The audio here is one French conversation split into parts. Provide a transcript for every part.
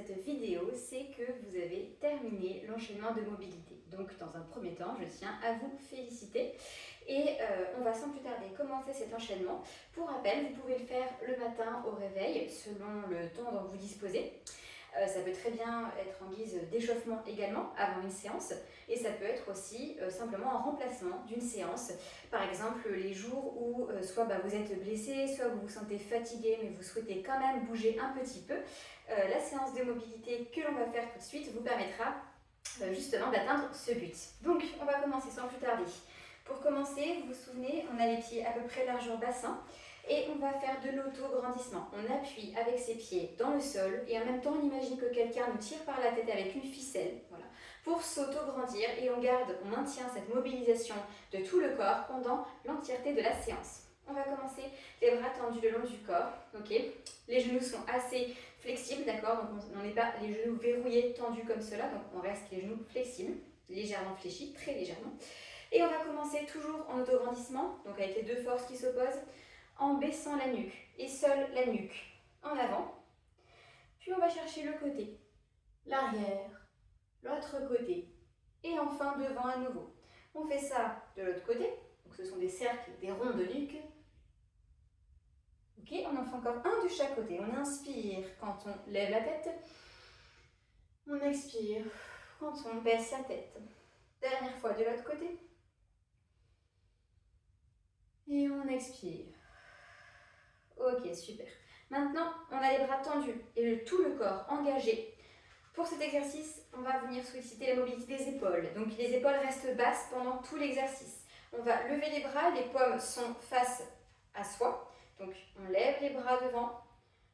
cette vidéo, c'est que vous avez terminé l'enchaînement de mobilité. Donc dans un premier temps, je tiens à vous féliciter et on va sans plus tarder commencer cet enchaînement. Pour rappel, vous pouvez le faire le matin au réveil selon le temps dont vous disposez. Ça peut très bien être en guise d'échauffement également avant une séance et ça peut être aussi simplement un remplacement d'une séance. Par exemple les jours où soit vous êtes blessé, soit vous vous sentez fatigué mais vous souhaitez quand même bouger un petit peu. La séance de mobilité que l'on va faire tout de suite vous permettra justement d'atteindre ce but. Donc on va commencer sans plus tarder. Pour commencer, vous vous souvenez, on a les pieds à peu près largeur bassin. Et on va faire de l'auto-grandissement. On appuie avec ses pieds dans le sol et en même temps on imagine que quelqu'un nous tire par la tête avec une ficelle, voilà, pour s'auto-grandir et on maintient cette mobilisation de tout le corps pendant l'entièreté de la séance. On va commencer les bras tendus le long du corps, ok. Les genoux sont assez flexibles, d'accord, donc on n'est pas les genoux verrouillés, tendus comme cela, donc on reste les genoux flexibles, légèrement fléchis, très légèrement. Et on va commencer toujours en auto-grandissement, donc avec les deux forces qui s'opposent, en baissant la nuque et seule la nuque en avant. Puis on va chercher le côté, l'arrière, l'autre côté et enfin devant à nouveau. On fait ça de l'autre côté, donc ce sont des cercles, des ronds de nuque. Ok, on en fait encore un de chaque côté. On inspire quand on lève la tête. On expire quand on baisse la tête. Dernière fois de l'autre côté. Et on expire. Ok, super. Maintenant, on a les bras tendus et tout le corps engagé. Pour cet exercice, on va venir solliciter la mobilité des épaules. Donc les épaules restent basses pendant tout l'exercice. On va lever les bras, les paumes sont face à soi. Donc on lève les bras devant.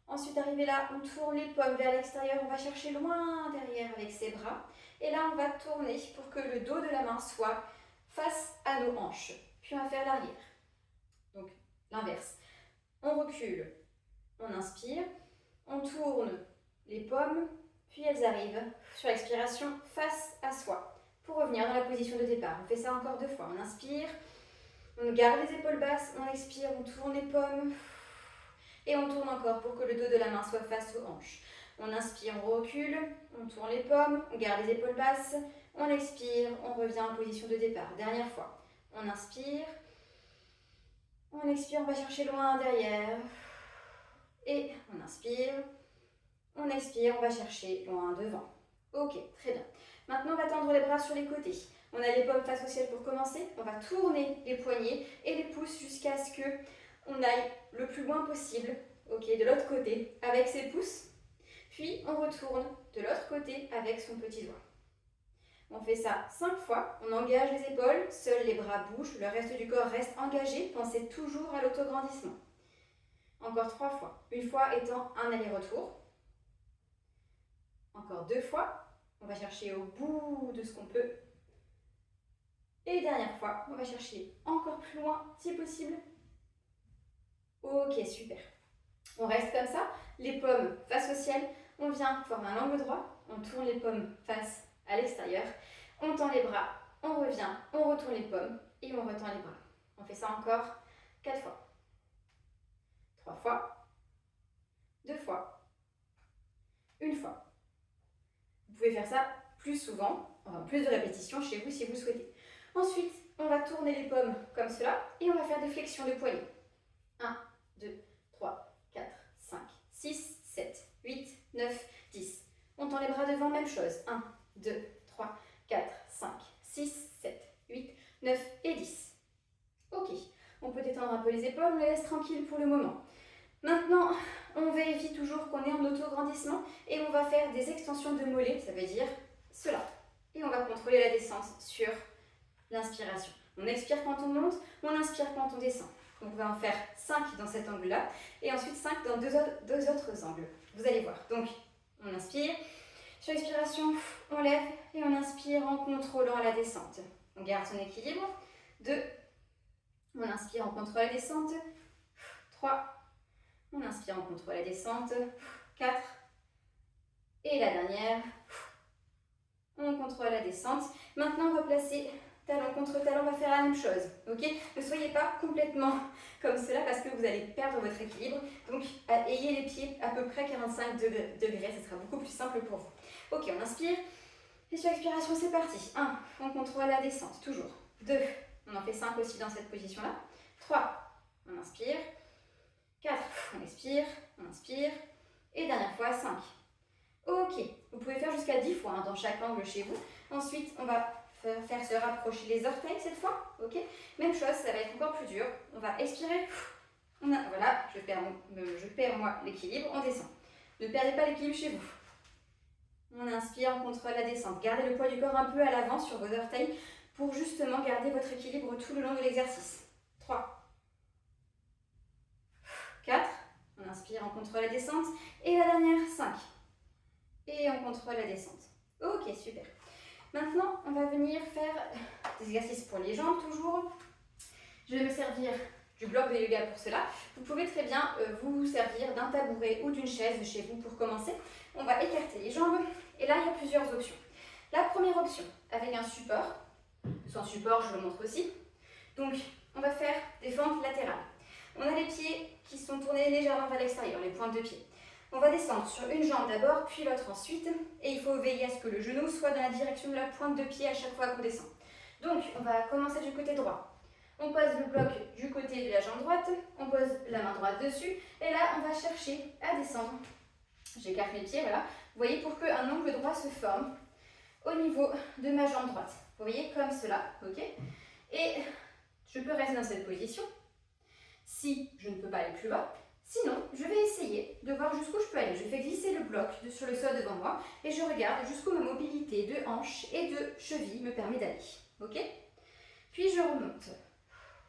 Ensuite, arrivé là, on tourne les paumes vers l'extérieur. On va chercher loin derrière avec ses bras. Et là, on va tourner pour que le dos de la main soit face à nos hanches. Puis on va faire l'arrière. Donc l'inverse. On recule, on inspire, on tourne les paumes, puis elles arrivent sur l'expiration face à soi pour revenir dans la position de départ. On fait ça encore 2 fois. On inspire, on garde les épaules basses, on expire, on tourne les paumes et on tourne encore pour que le dos de la main soit face aux hanches. On inspire, on recule, on tourne les paumes, on garde les épaules basses, on expire, on revient en position de départ. Dernière fois. On inspire. On expire, on va chercher loin derrière. Et on inspire. On expire, on va chercher loin devant. Ok, très bien. Maintenant, on va tendre les bras sur les côtés. On a les paumes face au ciel pour commencer. On va tourner les poignets et les pouces jusqu'à ce qu'on aille le plus loin possible, ok, de l'autre côté avec ses pouces. Puis, on retourne de l'autre côté avec son petit doigt. On fait ça 5 fois, on engage les épaules, seuls les bras bougent, le reste du corps reste engagé, pensez toujours à l'autograndissement. Encore 3 fois, une fois étant un aller-retour. Encore 2 fois, on va chercher au bout de ce qu'on peut. Et dernière fois, on va chercher encore plus loin si possible. Ok, super. On reste comme ça, les paumes face au ciel, on vient former un angle droit, on tourne les paumes face à l'extérieur, on tend les bras, on revient, on retourne les paumes et on retend les bras. On fait ça encore 4 fois, 3 fois, 2 fois, 1 fois. Vous pouvez faire ça plus souvent, enfin plus de répétitions chez vous si vous le souhaitez. Ensuite, on va tourner les paumes comme cela et on va faire des flexions de poignets. 1, 2, 3, 4, 5, 6, 7, 8, 9, 10. On tend les bras devant, même chose. 1, 2, 3, 4, 5, 6, 7, 8, 9 et 10. Ok, on peut détendre un peu les épaules, on les laisse tranquilles pour le moment. Maintenant, on vérifie toujours qu'on est en auto-grandissement et on va faire des extensions de mollets, ça veut dire cela. Et on va contrôler la descente sur l'inspiration. On expire quand on monte, on inspire quand on descend. Donc on va en faire 5 dans cet angle-là et ensuite 5 dans deux autres angles. Vous allez voir. Donc on inspire, sur l'expiration, on lève et on inspire en contrôlant la descente. On garde son équilibre. 2, on inspire en contrôlant la descente. 3, on inspire en contrôlant la descente. 4, et la dernière, on contrôle la descente. Maintenant on va placer talon contre talon, on va faire la même chose, ok? Ne soyez pas complètement comme cela parce que vous allez perdre votre équilibre. Donc, ayez les pieds à peu près 45 degrés, ce sera beaucoup plus simple pour vous. Ok, on inspire. Et sur expiration, c'est parti. 1, on contrôle la descente, toujours. 2, on en fait 5 aussi dans cette position-là. 3, on inspire. 4, on expire, on inspire. Et dernière fois, 5. Ok, vous pouvez faire jusqu'à 10 fois dans chaque angle chez vous. Ensuite, on va faire se rapprocher les orteils cette fois. Ok, même chose, ça va être encore plus dur. On va expirer. Voilà, je perds moi l'équilibre, on descend. Ne perdez pas l'équilibre chez vous. On inspire, on contrôle la descente. Gardez le poids du corps un peu à l'avant sur vos orteils pour justement garder votre équilibre tout le long de l'exercice. 3, 4, on inspire, on contrôle la descente. Et la dernière, 5. Et on contrôle la descente. Ok, super. Maintenant, on va venir faire des exercices pour les jambes toujours. Je vais me servir du bloc de yoga pour cela. Vous pouvez très bien vous servir d'un tabouret ou d'une chaise chez vous pour commencer. On va écarter les jambes et là, il y a plusieurs options. La première option, avec un support. Sans support, je le montre aussi. Donc, on va faire des fentes latérales. On a les pieds qui sont tournés légèrement vers l'extérieur, les pointes de pied. On va descendre sur une jambe d'abord, puis l'autre ensuite. Et il faut veiller à ce que le genou soit dans la direction de la pointe de pied à chaque fois qu'on descend. Donc, on va commencer du côté droit. On pose le bloc du côté de la jambe droite. On pose la main droite dessus. Et là, on va chercher à descendre. J'écarte mes pieds, voilà. Vous voyez, pour qu'un angle droit se forme au niveau de ma jambe droite. Vous voyez, comme cela, ok? Et je peux rester dans cette position si je ne peux pas aller plus bas. Sinon, je vais essayer de voir jusqu'où je peux aller. Je fais glisser le bloc sur le sol devant moi et je regarde jusqu'où ma mobilité de hanche et de cheville me permet d'aller. Ok? Puis je remonte.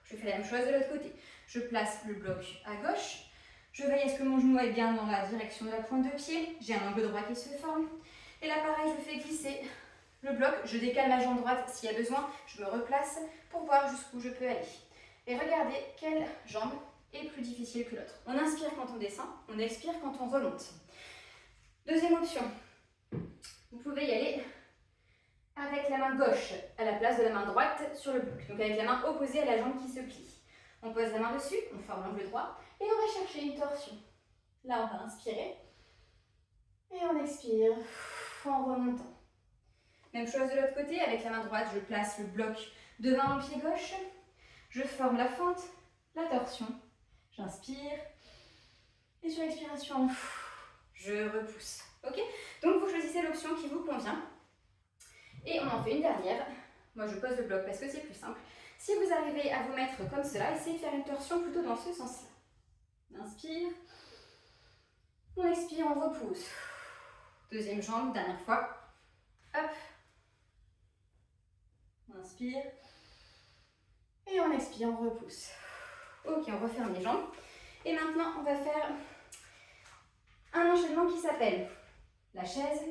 Je fais la même chose de l'autre côté. Je place le bloc à gauche. Je veille à ce que mon genou est bien dans la direction de la pointe de pied. J'ai un angle droit qui se forme. Et là, pareil, je fais glisser le bloc. Je décale ma jambe droite s'il y a besoin. Je me replace pour voir jusqu'où je peux aller. Et regardez quelle jambe est plus difficile que l'autre. On inspire quand on descend, on expire quand on remonte. Deuxième option, vous pouvez y aller avec la main gauche à la place de la main droite sur le bloc. Donc avec la main opposée à la jambe qui se plie. On pose la main dessus, on forme l'angle droit et on va chercher une torsion. Là, on va inspirer et on expire en remontant. Même chose de l'autre côté, avec la main droite, je place le bloc devant mon pied gauche. Je forme la fente, la torsion. J'inspire et sur l'expiration, je repousse. Ok? Donc vous choisissez l'option qui vous convient. Et on en fait une dernière. Moi je pose le bloc parce que c'est plus simple. Si vous arrivez à vous mettre comme cela, essayez de faire une torsion plutôt dans ce sens-là. On inspire. On expire, on repousse. Deuxième jambe, dernière fois. Hop. On inspire. Et on expire, on repousse. Ok, on referme les jambes. Et maintenant, on va faire un enchaînement qui s'appelle la chaise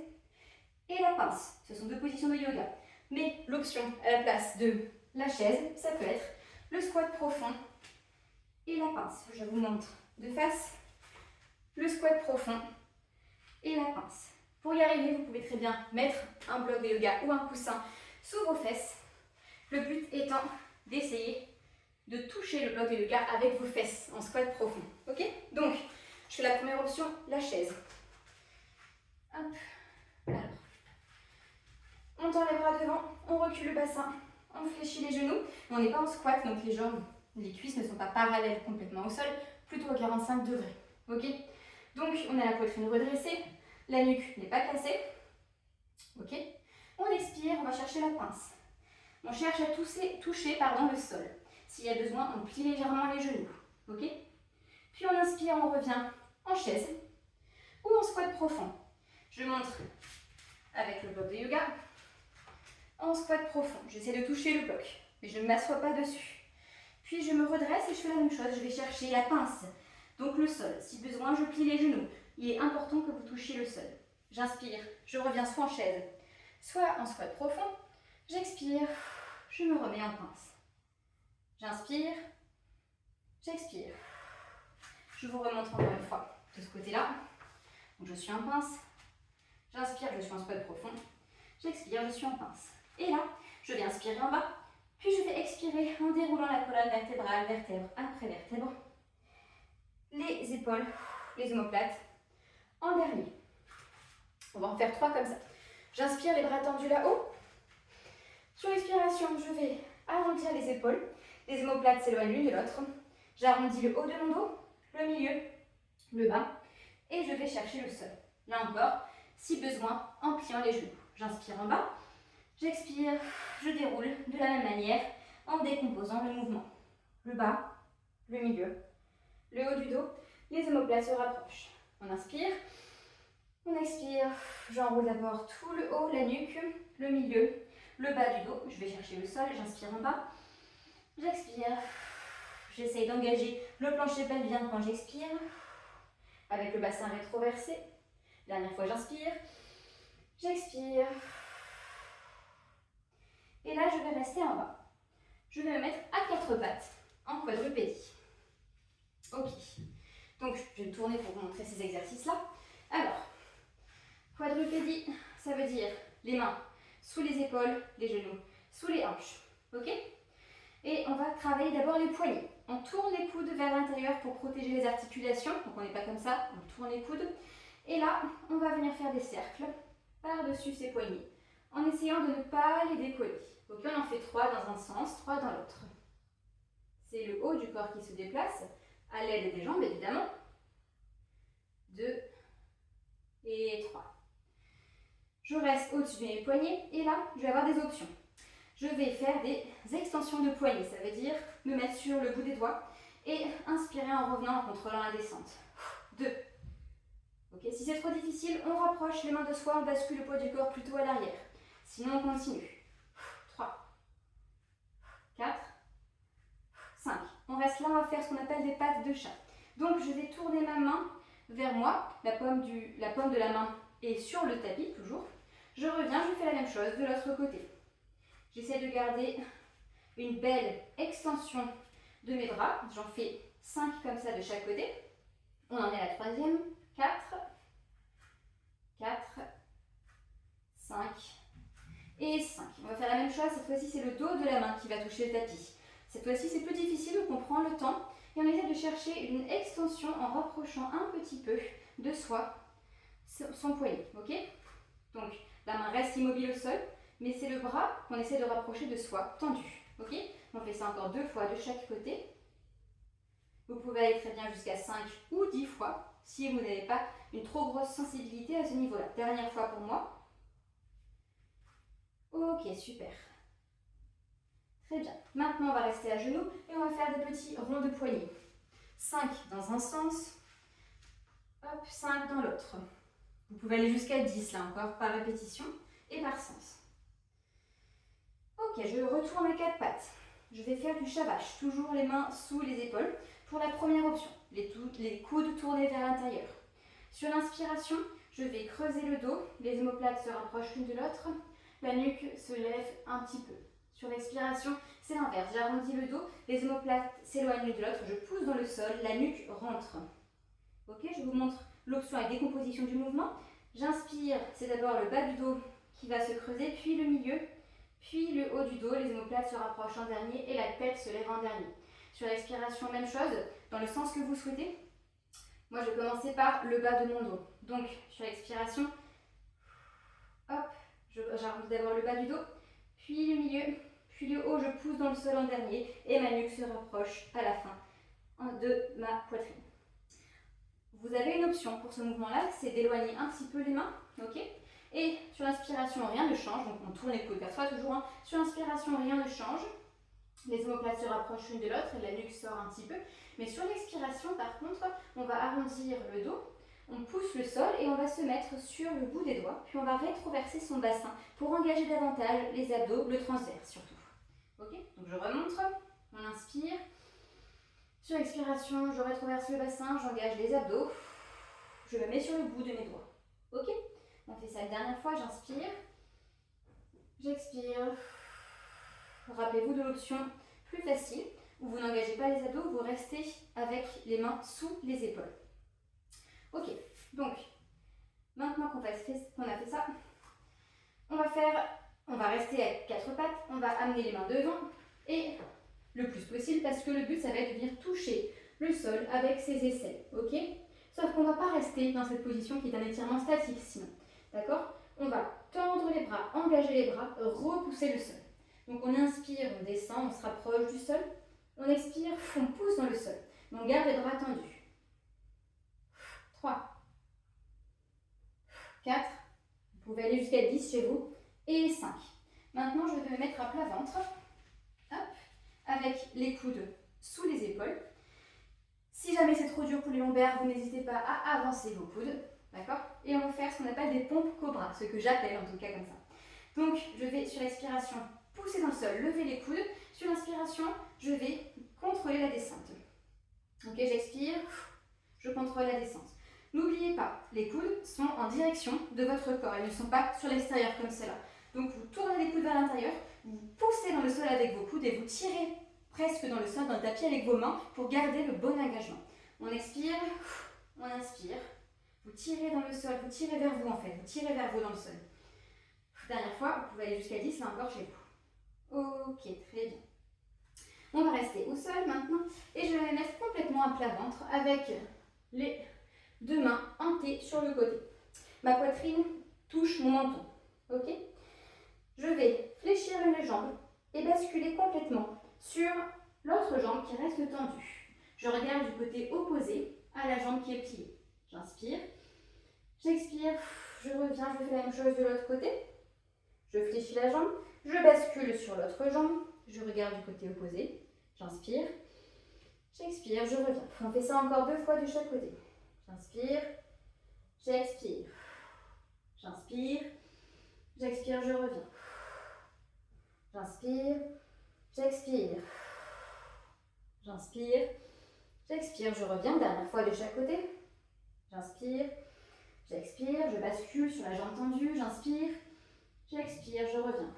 et la pince. Ce sont deux positions de yoga. Mais l'option à la place de la chaise, ça peut être le squat profond et la pince. Je vous montre de face le squat profond et la pince. Pour y arriver, vous pouvez très bien mettre un bloc de yoga ou un coussin sous vos fesses. Le but étant d'essayer de toucher le bloc de yoga avec vos fesses en squat profond. Ok? Donc, je fais la première option, la chaise. Hop. Alors, on tend les bras devant, on recule le bassin, on fléchit les genoux. On n'est pas en squat, donc les jambes, les cuisses ne sont pas parallèles complètement au sol, plutôt à 45 degrés. Ok? Donc, on a la poitrine redressée, la nuque n'est pas cassée. Ok? On expire, on va chercher la pince. On cherche à toucher le sol. S'il y a besoin, on plie légèrement les genoux. Ok? Puis on inspire, on revient en chaise ou en squat profond. Je montre avec le bloc de yoga. En squat profond, j'essaie de toucher le bloc, mais je ne m'assois pas dessus. Puis je me redresse et je fais la même chose. Je vais chercher la pince, donc le sol. Si besoin, je plie les genoux. Il est important que vous touchiez le sol. J'inspire, je reviens soit en chaise, soit en squat profond. J'expire, je me remets en pince. J'inspire, j'expire. Je vous remonte encore une fois de ce côté-là. Donc je suis en pince. J'inspire, je suis en squat profond. J'expire, je suis en pince. Et là, je vais inspirer en bas. Puis je vais expirer en déroulant la colonne vertébrale, vertèbre après vertèbre. Les épaules, les omoplates en dernier. On va en faire 3 comme ça. J'inspire, les bras tendus là-haut. Sur l'expiration, je vais arrondir les épaules. Les omoplates s'éloignent l'une de l'autre. J'arrondis le haut de mon dos, le milieu, le bas. Et je vais chercher le sol. Là encore, si besoin, en pliant les genoux. J'inspire en bas. J'expire, je déroule de la même manière en décomposant le mouvement. Le bas, le milieu, le haut du dos, les omoplates se rapprochent. On inspire, on expire, j'enroule d'abord tout le haut, la nuque, le milieu, le bas du dos. Je vais chercher le sol, j'inspire en bas, j'expire, j'essaye d'engager le plancher pelvien quand j'expire, avec le bassin rétroversé. Dernière fois, j'inspire, j'expire. Et là, je vais rester en bas. Je vais me mettre à 4 pattes en quadrupédie. Ok. Donc, je vais tourner pour vous montrer ces exercices-là. Alors, quadrupédie, ça veut dire les mains sous les épaules, les genoux sous les hanches. Ok? Et on va travailler d'abord les poignets. On tourne les coudes vers l'intérieur pour protéger les articulations. Donc, on n'est pas comme ça, on tourne les coudes. Et là, on va venir faire des cercles par-dessus ces poignets, en essayant de ne pas les décoller. Ok, on en fait 3 dans un sens, 3 dans l'autre. C'est le haut du corps qui se déplace, à l'aide des jambes évidemment. 2 et 3. Je reste au-dessus de mes poignets et là, je vais avoir des options. Je vais faire des extensions de poignets, ça veut dire me mettre sur le bout des doigts et inspirer en revenant en contrôlant la descente. 2. Ok, si c'est trop difficile, on rapproche les mains de soi, on bascule le poids du corps plutôt à l'arrière. Sinon, on continue. 3, 4, 5. On reste là, on va faire ce qu'on appelle des pattes de chat. Donc, je vais tourner ma main vers moi. La paume de la main est sur le tapis, toujours. Je reviens, je fais la même chose de l'autre côté. J'essaie de garder une belle extension de mes bras. J'en fais 5 comme ça de chaque côté. On en est à la 3e. 4, 4, 5 et 5. On va faire la même chose, cette fois-ci c'est le dos de la main qui va toucher le tapis. Cette fois-ci c'est plus difficile, donc on prend le temps et on essaie de chercher une extension en rapprochant un petit peu de soi son poignet. Ok? Donc la main reste immobile au sol, mais c'est le bras qu'on essaie de rapprocher de soi, tendu. Ok? On fait ça encore 2 fois de chaque côté. Vous pouvez aller très bien jusqu'à 5 ou 10 fois si vous n'avez pas une trop grosse sensibilité à ce niveau-là. Dernière fois pour moi. Ok, super. Très bien. Maintenant, on va rester à genoux et on va faire des petits ronds de poignets. 5 dans un sens, hop, 5 dans l'autre. Vous pouvez aller jusqu'à 10 là encore par répétition et par sens. Ok, je retourne à 4 pattes. Je vais faire du shavash, toujours les mains sous les épaules. Pour la première option, les coudes tournés vers l'intérieur. Sur l'inspiration, je vais creuser le dos, les omoplates se rapprochent l'une de l'autre, la nuque se lève un petit peu. Sur l'expiration, c'est l'inverse, j'arrondis le dos, les omoplates s'éloignent l'une de l'autre, je pousse dans le sol, la nuque rentre. Ok, je vous montre l'option avec décomposition du mouvement. J'inspire, c'est d'abord le bas du dos qui va se creuser, puis le milieu, puis le haut du dos, les omoplates se rapprochent en dernier et la tête se lève en dernier. Sur l'expiration, même chose, dans le sens que vous souhaitez. Moi, je vais commencer par le bas de mon dos. Donc, sur l'expiration, hop, j'arrondis d'abord le bas du dos, puis le milieu, puis le haut, je pousse dans le sol en dernier et ma nuque se rapproche à la fin de ma poitrine. Vous avez une option pour ce mouvement-là, c'est d'éloigner un petit peu les mains, ok? Et sur l'inspiration, rien ne change, donc on tourne les coudes vers soi toujours. Sur l'inspiration, rien ne change. Les omoplates se rapprochent l'une de l'autre et la nuque sort un petit peu. Mais sur l'expiration, par contre, on va arrondir le dos, on pousse le sol et on va se mettre sur le bout des doigts. Puis on va rétroverser son bassin pour engager davantage les abdos, le transverse surtout. Ok? Donc je remonte, on inspire. Sur l'expiration, je rétroverse le bassin, j'engage les abdos. Je me mets sur le bout de mes doigts. Ok? On fait ça une dernière fois, j'inspire. J'expire. Rappelez-vous de l'option plus facile, où vous n'engagez pas les abdos, vous restez avec les mains sous les épaules. Ok, donc, maintenant qu'on a fait ça, on va rester à 4 pattes, on va amener les mains devant, Et le plus possible, parce que le but, ça va être de venir toucher le sol avec ses aisselles, ok? Sauf qu'on ne va pas rester dans cette position qui est un étirement statique sinon, d'accord? On va tendre les bras, engager les bras, repousser le sol. Donc on inspire, on descend, on se rapproche du sol. On expire, on pousse dans le sol. On garde les bras tendus. 3, 4, vous pouvez aller jusqu'à 10 chez vous, et 5. Maintenant, je vais me mettre à plat ventre, hop, avec les coudes sous les épaules. Si jamais c'est trop dur pour les lombaires, vous n'hésitez pas à avancer vos coudes, d'accord? Et on va faire ce qu'on appelle des pompes cobra, ce que j'appelle en tout cas comme ça. Donc, je vais sur l'expiration pousser dans le sol, lever les coudes. Sur l'inspiration, je vais contrôler la descente. Ok, j'expire, je contrôle la descente. N'oubliez pas, les coudes sont en direction de votre corps, ils ne sont pas sur l'extérieur comme cela. Donc vous tournez les coudes vers l'intérieur, vous poussez dans le sol avec vos coudes et vous tirez presque dans le sol, dans le tapis avec vos mains pour garder le bon engagement. On expire, on inspire, vous tirez dans le sol, vous tirez vers vous en fait, vous tirez vers vous dans le sol. Dernière fois, vous pouvez aller jusqu'à 10, là encore chez vous. Ok, très bien. On va rester au sol maintenant et je vais me mettre complètement à plat ventre avec les deux mains hantées sur le côté. Ma poitrine touche mon menton. Ok? Je vais fléchir une jambe et basculer complètement sur l'autre jambe qui reste tendue. Je regarde du côté opposé à la jambe qui est pliée. J'inspire, j'expire, je reviens, je fais la même chose de l'autre côté. Je fléchis la jambe, je bascule sur l'autre jambe, je regarde du côté opposé. J'inspire, j'expire, je reviens. On fait ça encore 2 fois de chaque côté. J'inspire, j'expire, j'inspire, j'expire, je reviens. J'inspire, j'expire, j'inspire, j'expire, je reviens. Dernière fois de chaque côté. J'inspire, j'expire, je bascule sur la jambe tendue. J'inspire, j'expire, je reviens.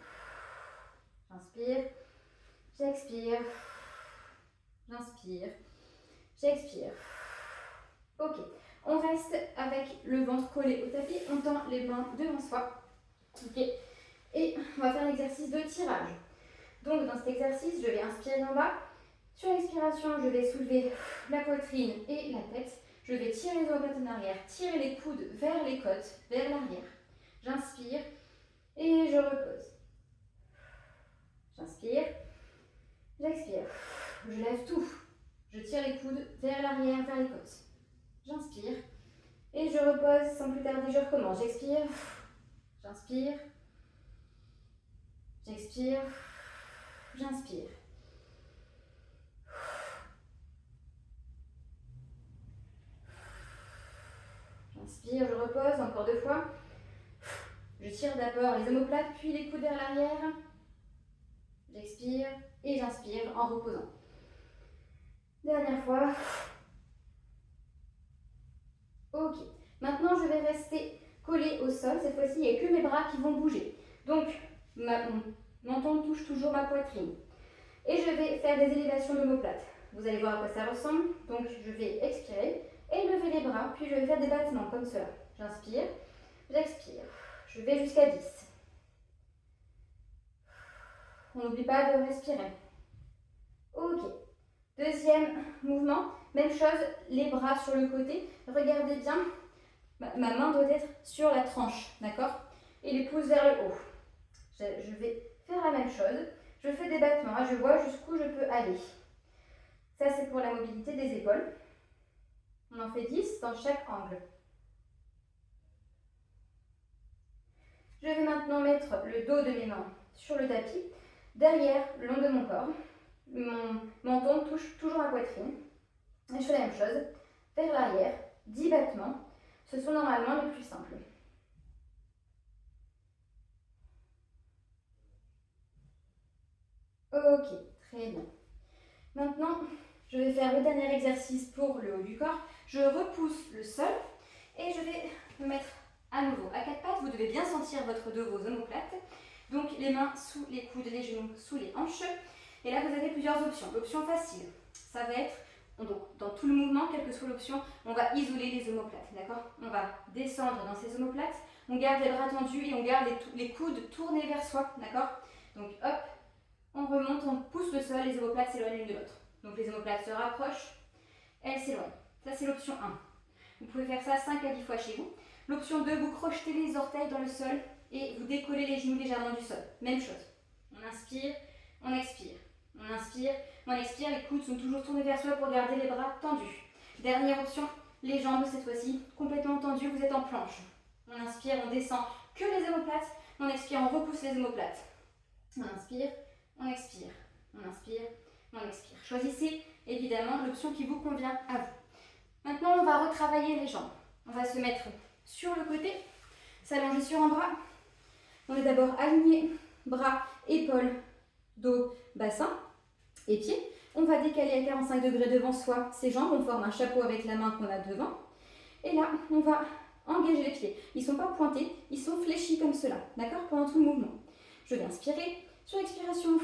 J'inspire, j'expire, j'inspire, j'expire. Ok, on reste avec le ventre collé au tapis, on tend les mains devant soi. Ok, et on va faire un exercice de tirage. Donc dans cet exercice, je vais inspirer en bas. Sur l'expiration, je vais soulever la poitrine et la tête. Je vais tirer les omoplates en arrière, tirer les coudes vers les côtes, vers l'arrière. J'inspire et je repose. J'inspire, j'expire, je lève tout. Je tire les coudes vers l'arrière, vers les côtes. J'inspire et je repose sans plus tarder, je recommence. J'expire, j'inspire, j'expire, j'inspire. J'inspire, je repose, encore 2 fois. Je tire d'abord les omoplates, puis les coudes vers l'arrière. J'expire et j'inspire en reposant. Dernière fois. Ok. Maintenant, je vais rester collée au sol. Cette fois-ci, il n'y a que mes bras qui vont bouger. Donc, mon menton touche toujours ma poitrine. Et je vais faire des élévations d'omoplates. Vous allez voir à quoi ça ressemble. Donc, je vais expirer et lever les bras. Puis, je vais faire des battements comme cela. J'inspire, j'expire. Je vais jusqu'à 10. On n'oublie pas de respirer. Ok. Deuxième mouvement. Même chose, les bras sur le côté. Regardez bien, ma main doit être sur la tranche, d'accord? Et les pouces vers le haut. Je vais faire la même chose. Je fais des battements, je vois jusqu'où je peux aller. Ça, c'est pour la mobilité des épaules. On en fait 10 dans chaque angle. Je vais maintenant mettre le dos de mes mains sur le tapis, derrière, le long de mon corps. Mon menton touche toujours ma poitrine. Et je fais la même chose, vers l'arrière, 10 battements. Ce sont normalement les plus simples. Ok, très bien. Maintenant, je vais faire le dernier exercice pour le haut du corps. Je repousse le sol et je vais me mettre à nouveau à 4 pattes. Vous devez bien sentir votre dos, vos omoplates. Donc les mains sous les coudes, les genoux sous les hanches. Et là, vous avez plusieurs options. L'option facile, ça va être, donc, dans tout le mouvement, quelle que soit l'option, on va isoler les omoplates, d'accord? On va descendre dans ces omoplates, on garde les bras tendus et on garde les coudes tournés vers soi, d'accord? Donc hop, on remonte, on pousse le sol, les omoplates s'éloignent l'une de l'autre. Donc les omoplates se rapprochent, elles s'éloignent. Ça c'est l'option 1. Vous pouvez faire ça 5 à 10 fois chez vous. L'option 2, vous crochetez les orteils dans le sol et vous décollez les genoux légèrement du sol. Même chose. On inspire, on expire. On inspire, on expire. Les coudes sont toujours tournés vers soi pour garder les bras tendus. Dernière option, les jambes cette fois-ci complètement tendues, vous êtes en planche. On inspire, on descend que les omoplates. On expire, on repousse les omoplates. On inspire, on expire. On inspire, on expire. Choisissez évidemment l'option qui vous convient à vous. Maintenant, on va retravailler les jambes. On va se mettre sur le côté, s'allonger sur un bras. On est d'abord aligné, bras, épaules, dos, bassin et pieds. On va décaler à 45 degrés devant soi ses jambes. On forme un chapeau avec la main qu'on a devant. Et là, on va engager les pieds. Ils ne sont pas pointés, ils sont fléchis comme cela, d'accord, pendant tout le mouvement. Je vais inspirer. Sur l'expiration,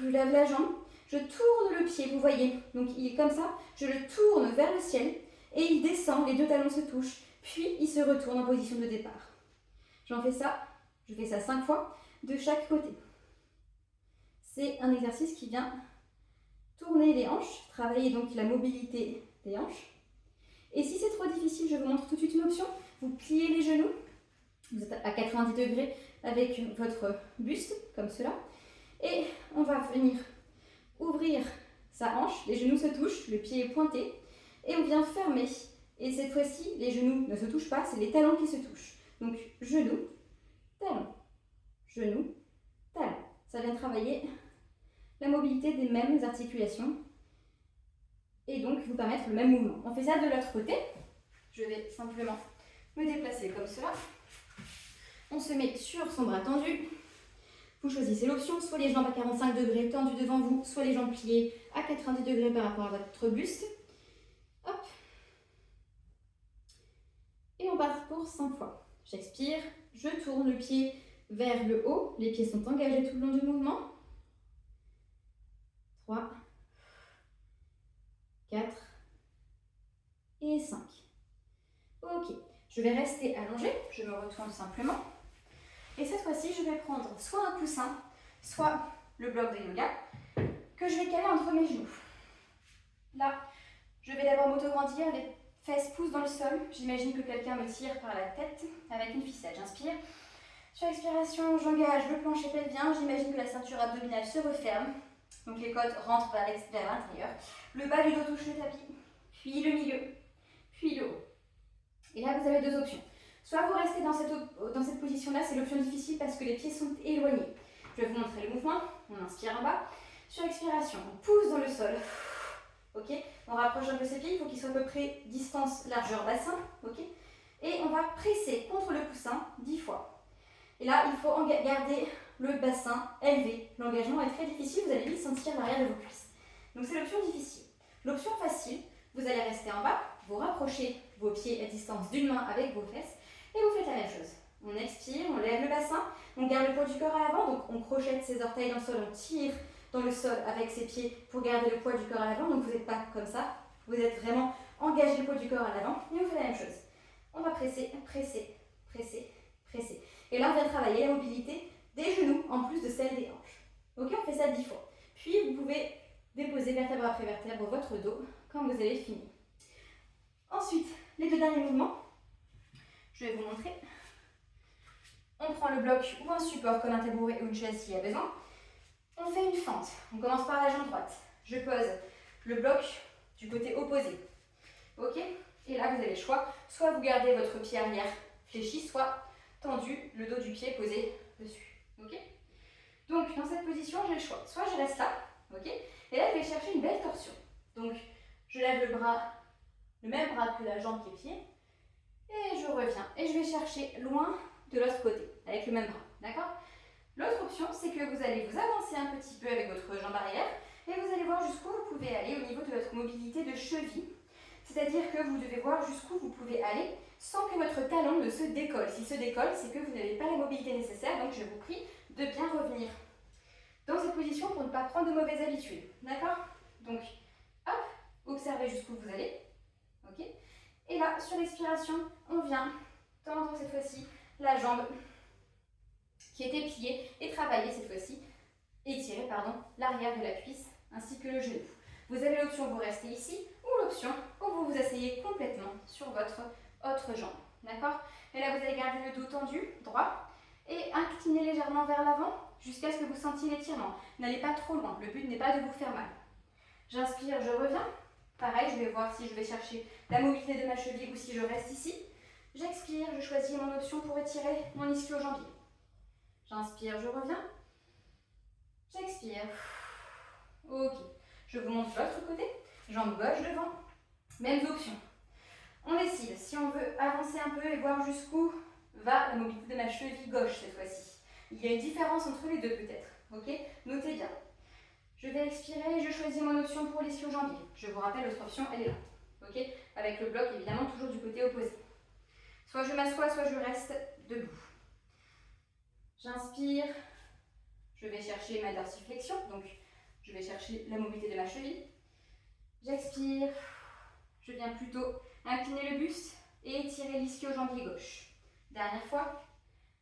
je lève la jambe. Je tourne le pied, vous voyez. Donc, il est comme ça. Je le tourne vers le ciel. Et il descend, les deux talons se touchent, puis il se retourne en position de départ. Je fais ça 5 fois de chaque côté. C'est un exercice qui vient tourner les hanches, travailler donc la mobilité des hanches. Et si c'est trop difficile, je vous montre tout de suite une option. Vous pliez les genoux, vous êtes à 90 degrés avec votre buste, comme cela. Et on va venir ouvrir sa hanche, les genoux se touchent, le pied est pointé. Et on vient fermer. Et cette fois-ci, les genoux ne se touchent pas, c'est les talons qui se touchent. Donc, genoux, talons, genoux, talons. Ça vient travailler la mobilité des mêmes articulations et donc vous permettre le même mouvement. On fait ça de l'autre côté. Je vais simplement me déplacer comme cela. On se met sur son bras tendu. Vous choisissez l'option, soit les jambes à 45 degrés tendues devant vous, soit les jambes pliées à 90 degrés par rapport à votre buste. Hop. Et on part pour 5 fois. J'expire, je tourne le pied vers le haut. Les pieds sont engagés tout le long du mouvement. 3, 4 et 5. Ok, je vais rester allongée. Je me retourne simplement. Et cette fois-ci, je vais prendre soit un coussin, soit le bloc de yoga que je vais caler entre mes genoux. Là, je vais d'abord m'autograndir, les fesses poussent dans le sol. J'imagine que quelqu'un me tire par la tête avec une ficelle. J'inspire. Sur l'expiration, j'engage le plancher pelvien. J'imagine que la ceinture abdominale se referme. Donc les côtes rentrent vers l'intérieur. Le bas du dos touche le tapis, puis le milieu, puis le haut. Et là, vous avez deux options. Soit vous restez dans cette position-là, c'est l'option difficile parce que les pieds sont éloignés. Je vais vous montrer le mouvement. On inspire en bas. Sur expiration, on pousse dans le sol. Ok, on rapproche un peu ses pieds, il faut qu'ils soient à peu près distance largeur bassin. Ok, et on va presser contre le coussin 10 fois. Et là, il faut garder le bassin élevé. L'engagement est très difficile, vous allez vite sentir l'arrière de vos cuisses. Donc c'est l'option difficile. L'option facile, vous allez rester en bas, vous rapprochez vos pieds à distance d'une main avec vos fesses et vous faites la même chose. On expire, on lève le bassin, on garde le poids du corps à l'avant, donc on crochette ses orteils dans le sol, on tire dans le sol avec ses pieds pour garder le poids du corps à l'avant. Donc vous n'êtes pas comme ça, vous êtes vraiment engagé le poids du corps à l'avant et on fait la même chose. On va presser, presser, presser, presser. Et là on vient travailler la mobilité des genoux en plus de celle des hanches. Ok, on fait ça 10 fois. Puis vous pouvez déposer vertèbre après vertèbre votre dos quand vous avez fini. Ensuite, les deux derniers mouvements, je vais vous montrer. On prend le bloc ou un support comme un tabouret ou une chaise s'il y a besoin. On fait une fente. On commence par la jambe droite. Je pose le bloc du côté opposé. Ok? Et là, vous avez le choix. Soit vous gardez votre pied arrière fléchi, soit tendu, le dos du pied posé dessus. Ok? Donc, dans cette position, j'ai le choix. Soit je reste là. Ok? Et là, je vais chercher une belle torsion. Donc, je lève le bras, le même bras que la jambe qui est pied. Et je reviens. Et je vais chercher loin de l'autre côté, avec le même bras. D'accord? L'autre option, c'est que vous allez vous avancer un petit peu avec votre jambe arrière et vous allez voir jusqu'où vous pouvez aller au niveau de votre mobilité de cheville. C'est-à-dire que vous devez voir jusqu'où vous pouvez aller sans que votre talon ne se décolle. S'il se décolle, c'est que vous n'avez pas la mobilité nécessaire, donc je vous prie de bien revenir dans cette position pour ne pas prendre de mauvaises habitudes. D'accord? Donc, hop, observez jusqu'où vous allez. Ok? Et là, sur l'expiration, on vient tendre cette fois-ci la jambe qui était pliée et travailler cette fois-ci étirer l'arrière de la cuisse ainsi que le genou. Vous avez l'option vous restez ici ou l'option où vous vous asseyez complètement sur votre autre jambe. D'accord? Et là, vous allez garder le dos tendu, droit, et incliner légèrement vers l'avant jusqu'à ce que vous sentiez l'étirement. N'allez pas trop loin, le but n'est pas de vous faire mal. J'inspire, je reviens. Pareil, je vais voir si je vais chercher la mobilité de ma cheville ou si je reste ici. J'expire, je choisis mon option pour étirer mon ischio-jambier. J'inspire, je reviens. J'expire. Ok. Je vous montre l'autre côté. Jambe gauche devant. Mêmes options. On décide si on veut avancer un peu et voir jusqu'où va la mobilité de ma cheville gauche cette fois-ci. Il y a une différence entre les deux peut-être. Ok? Notez bien. Je vais expirer et je choisis mon option pour l'ischio-jambier. Je vous rappelle, l'autre option, elle est là. Ok? Avec le bloc, évidemment, toujours du côté opposé. Soit je m'assois, soit je reste debout. J'inspire. Je vais chercher ma dorsiflexion. Donc, je vais chercher la mobilité de ma cheville. J'expire. Je viens plutôt incliner le buste et étirer l'ischio-jambier gauche. Dernière fois.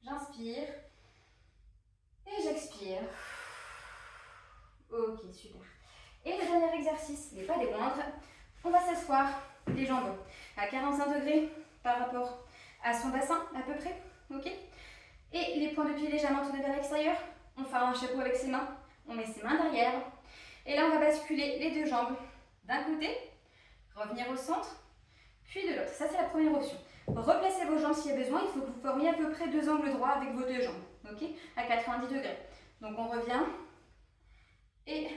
J'inspire. Et j'expire. Ok, super. Et le dernier exercice, n'est pas des moindres, on va s'asseoir, les jambes à 45 degrés par rapport à son bassin, à peu près, ok? Et les points de pied légèrement tournés vers l'extérieur, on fait un chapeau avec ses mains, on met ses mains derrière, et là on va basculer les deux jambes d'un côté, revenir au centre, puis de l'autre. Ça c'est la première option. Replacez vos jambes s'il y a besoin, il faut que vous formiez à peu près deux angles droits avec vos deux jambes, ok? À 90 degrés. Donc on revient. Et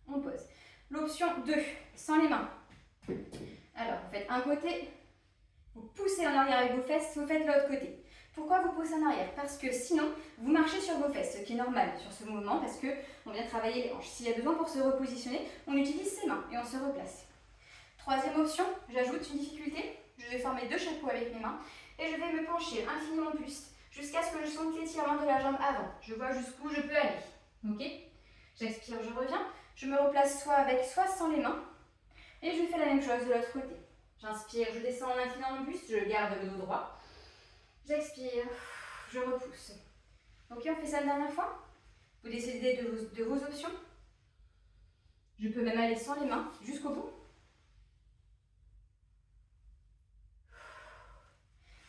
on pose. L'option 2, sans les mains. Alors, vous faites un côté, vous poussez en arrière avec vos fesses, vous faites l'autre côté. Pourquoi vous poussez en arrière? Parce que sinon, vous marchez sur vos fesses, ce qui est normal sur ce mouvement, parce qu'on vient travailler les hanches. S'il y a besoin pour se repositionner, on utilise ses mains et on se replace. Troisième option, j'ajoute une difficulté. Je vais former deux chapeaux avec mes mains et je vais me pencher, incliner mon buste, jusqu'à ce que je sente l'étirement de la jambe avant. Je vois jusqu'où je peux aller. Ok? J'expire, je reviens. Je me replace soit avec, soit sans les mains. Et je fais la même chose de l'autre côté. J'inspire, je descends en inclinant mon buste, je garde le dos droit. J'expire, je repousse. Ok, on fait ça une dernière fois. Vous décidez de vos options. Je peux même aller sans les mains jusqu'au bout.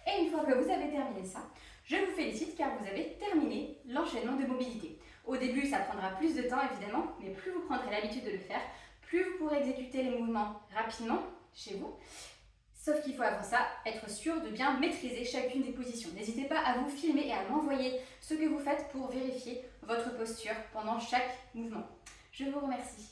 Et une fois que vous avez terminé ça, je vous félicite car vous avez terminé l'enchaînement de mobilité. Au début, ça prendra plus de temps évidemment, mais plus vous prendrez l'habitude de le faire, plus vous pourrez exécuter les mouvements rapidement chez vous. Sauf qu'il faut avant ça être sûr de bien maîtriser chacune des positions. N'hésitez pas à vous filmer et à m'envoyer ce que vous faites pour vérifier votre posture pendant chaque mouvement. Je vous remercie.